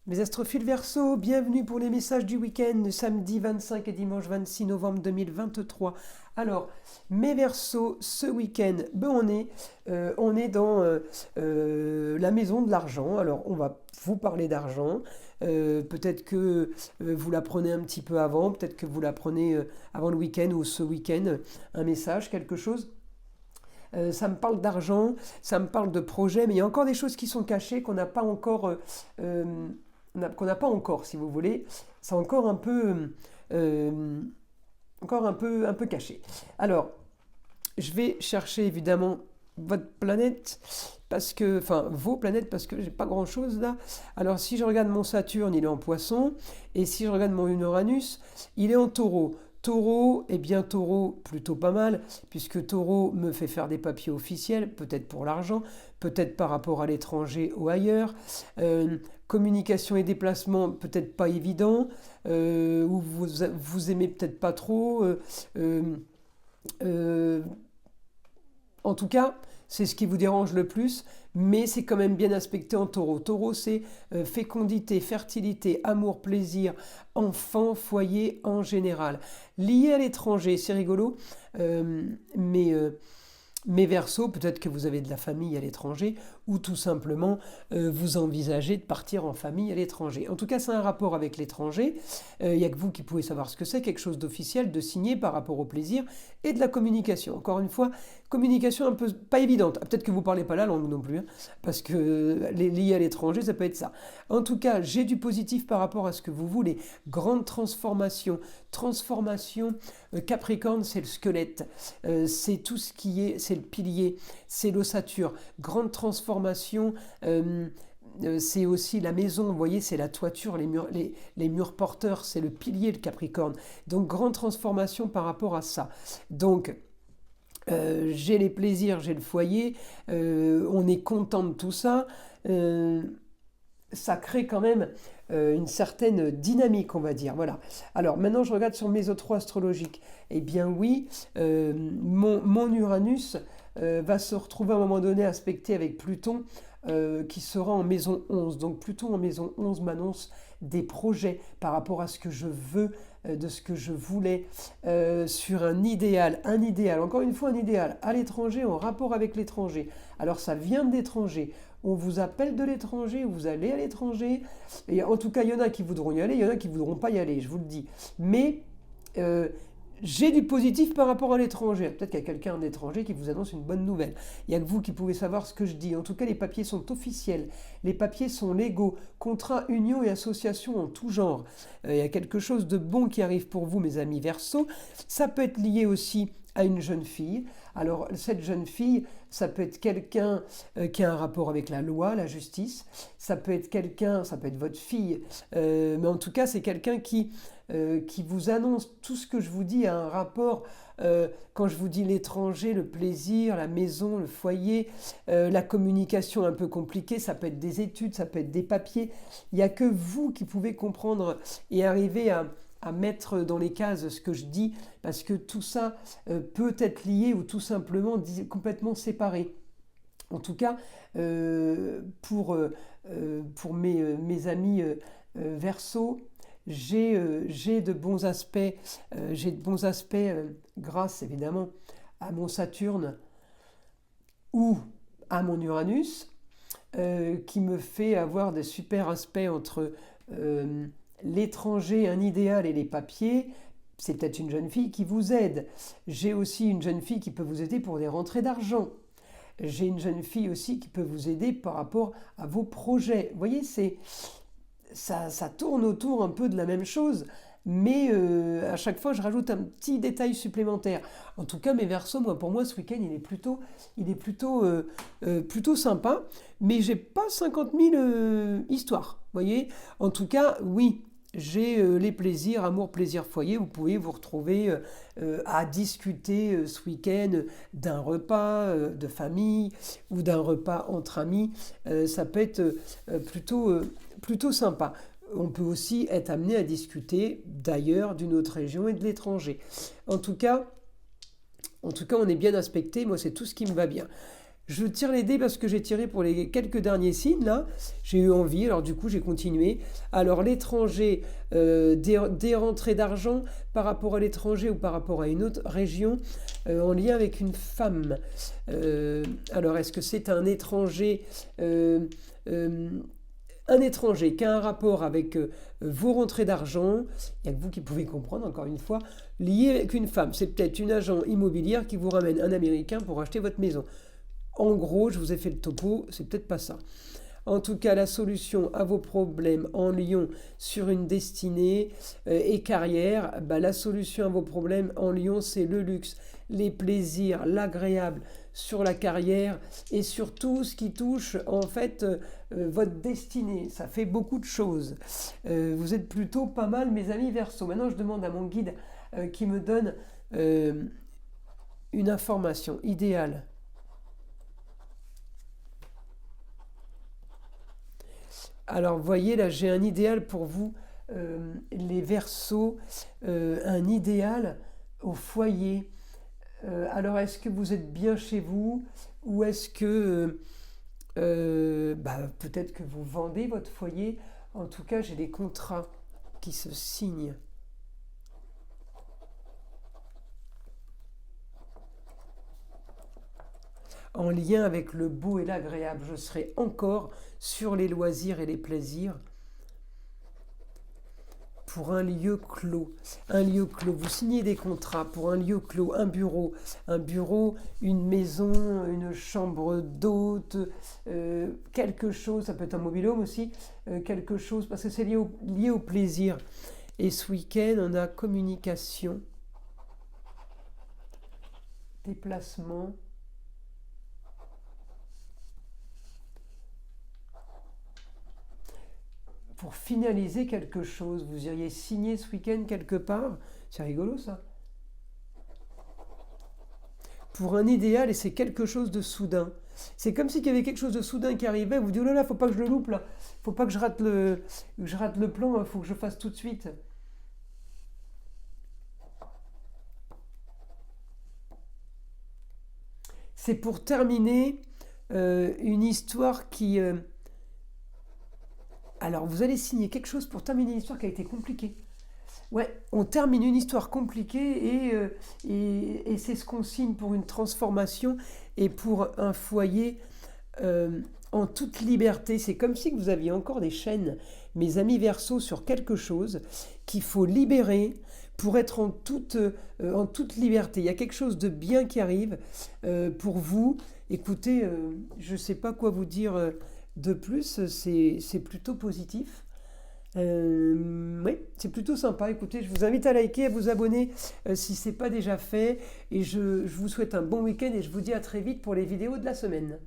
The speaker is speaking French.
Mes astrophiles Verseau, bienvenue pour les messages du week-end, samedi 25 et dimanche 26 novembre 2023. Alors, mes Verseaux, ce week-end, on est dans la maison de l'argent. Alors, on va vous parler d'argent. Peut-être que vous la prenez un petit peu avant, peut-être que vous la prenez avant le week-end ou ce week-end, un message, quelque chose. Ça me parle d'argent, ça me parle de projet, mais il y a encore des choses qui sont cachées qu'on n'a pas encore, si vous voulez. C'est encore un peu caché. Alors, je vais chercher évidemment votre planète enfin vos planètes parce que j'ai pas grand chose là. Alors si je regarde mon Saturne, il est en Poisson, et si je regarde mon Uranus, il est en Taureau. Taureau, eh bien Taureau, plutôt pas mal, puisque Taureau me fait faire des papiers officiels, peut-être pour l'argent, peut-être par rapport à l'étranger ou ailleurs. Communication et déplacement, peut-être pas évident, ou vous aimez peut-être pas trop. Euh, En tout cas, c'est ce qui vous dérange le plus, mais c'est quand même bien aspecté en Taureau. Taureau, c'est fécondité, fertilité, amour, plaisir, enfant, foyer en général. Lié à l'étranger, c'est rigolo, mais Verseau, peut-être que vous avez de la famille à l'étranger ou tout simplement vous envisagez de partir en famille à l'étranger. En tout cas, c'est un rapport avec l'étranger. Il n'y a que vous qui pouvez savoir ce que c'est, quelque chose d'officiel, de signé par rapport au plaisir et de la communication. Encore une fois, communication un peu pas évidente. Ah, peut-être que vous ne parlez pas la langue non plus, hein, parce que lié à l'étranger, ça peut être ça. En tout cas, j'ai du positif par rapport à ce que vous voulez. Grande transformation. Transformation, Capricorne, c'est le squelette. C'est tout ce qui est, c'est le pilier, c'est l'ossature. Grande transformation, c'est aussi la maison, vous voyez, c'est la toiture, les murs porteurs, c'est le pilier, le Capricorne. Donc, grande transformation par rapport à ça. Donc, j'ai les plaisirs, j'ai le foyer, on est content de tout ça. Ça crée quand même une certaine dynamique, on va dire. Voilà. Alors maintenant, je regarde sur mes autres astrologiques. Eh bien oui, mon Uranus va se retrouver à un moment donné aspecté avec Pluton, qui sera en maison 11. Donc Pluton en maison 11 m'annonce des projets par rapport à ce que je veux, de ce que je voulais, sur un idéal, encore une fois un idéal, à l'étranger, en rapport avec l'étranger. Alors ça vient de l'étranger, on vous appelle de l'étranger, vous allez à l'étranger, et en tout cas il y en a qui voudront y aller, il y en a qui ne voudront pas y aller, je vous le dis. Mais j'ai du positif par rapport à l'étranger. Peut-être qu'il y a quelqu'un d'étranger qui vous annonce une bonne nouvelle. Il n'y a que vous qui pouvez savoir ce que je dis. En tout cas, les papiers sont officiels. Les papiers sont légaux. Contrats, unions et associations en tout genre. Il y a quelque chose de bon qui arrive pour vous, mes amis Verseau. Ça peut être lié aussi à une jeune fille. Alors, cette jeune fille, ça peut être quelqu'un qui a un rapport avec la loi, la justice. Ça peut être quelqu'un, ça peut être votre fille. Mais en tout cas, c'est quelqu'un qui vous annonce tout ce que je vous dis a un rapport, quand je vous dis l'étranger, le plaisir, la maison, le foyer, la communication un peu compliquée, ça peut être des études, ça peut être des papiers. Il n'y a que vous qui pouvez comprendre et arriver à mettre dans les cases ce que je dis, parce que tout ça peut être lié ou tout simplement complètement séparé. En tout cas, pour mes amis Verseau, j'ai de bons aspects, grâce évidemment à mon Saturne ou à mon Uranus, qui me fait avoir des super aspects entre l'étranger, un idéal et les papiers. C'est peut-être une jeune fille qui vous aide. J'ai aussi une jeune fille qui peut vous aider pour des rentrées d'argent. J'ai une jeune fille aussi qui peut vous aider par rapport à vos projets. Vous voyez, ça tourne autour un peu de la même chose, mais à chaque fois je rajoute un petit détail supplémentaire. En tout cas, mes Verseaux, pour moi ce week-end il est plutôt sympa, mais j'ai pas 50 000 histoires. Vous voyez, en tout cas, oui. J'ai les plaisirs, amour, plaisir, foyer. Vous pouvez vous retrouver à discuter ce week-end d'un repas de famille ou d'un repas entre amis. Ça peut être plutôt sympa. On peut aussi être amené à discuter d'ailleurs, d'une autre région et de l'étranger. En tout cas, on est bien aspecté. Moi, c'est tout ce qui me va bien. Je tire les dés parce que j'ai tiré pour les quelques derniers signes là. J'ai eu envie, alors du coup j'ai continué. Alors l'étranger, des rentrées d'argent par rapport à l'étranger ou par rapport à une autre région en lien avec une femme. Alors est-ce que c'est euh, euh, un étranger qui a un rapport avec vos rentrées d'argent, il n'y a que vous qui pouvez comprendre encore une fois, lié avec une femme. C'est peut-être une agent immobilière qui vous ramène un Américain pour acheter votre maison. En gros, je vous ai fait le topo, c'est peut-être pas ça. En tout cas, la solution à vos problèmes en Lyon sur une destinée et carrière, bah, la solution à vos problèmes en Lyon, c'est le luxe, les plaisirs, l'agréable sur la carrière et sur tout ce qui touche en fait votre destinée. Ça fait beaucoup de choses. Vous êtes plutôt pas mal, mes amis Verseau. Maintenant, je demande à mon guide qui me donne une information idéale. Alors, vous voyez, là, j'ai un idéal pour vous, les Verseaux, un idéal au foyer. Alors, est-ce que vous êtes bien chez vous ou est-ce que bah, peut-être que vous vendez votre foyer? En tout cas, j'ai des contrats qui se signent. En lien avec le beau et l'agréable. Je serai encore sur les loisirs et les plaisirs pour un lieu clos. Un lieu clos, vous signez des contrats pour un lieu clos, un bureau, une maison, une chambre d'hôte, quelque chose, ça peut être un mobil-home aussi, quelque chose, parce que c'est lié au plaisir. Et ce week-end, on a communication, déplacement, pour finaliser quelque chose. Vous iriez signer ce week-end quelque part. C'est rigolo ça. Pour un idéal et c'est quelque chose de soudain. C'est comme s'il y avait quelque chose de soudain qui arrivait. Vous dites oh là là, faut pas que je le loupe là. Faut pas que je rate le plan. Il faut que je fasse tout de suite. C'est pour terminer une histoire qui. Alors vous allez signer quelque chose pour terminer une histoire qui a été compliquée. Ouais, on termine une histoire compliquée et c'est ce qu'on signe pour une transformation et pour un foyer en toute liberté. C'est comme si vous aviez encore des chaînes, mes amis Verseau, sur quelque chose qu'il faut libérer pour être en toute liberté. Il y a quelque chose de bien qui arrive pour vous. Écoutez, je ne sais pas quoi vous dire de plus, c'est plutôt positif. Oui, c'est plutôt sympa. Écoutez, je vous invite à liker, à vous abonner si ce n'est pas déjà fait. Et je vous souhaite un bon week-end et je vous dis à très vite pour les vidéos de la semaine.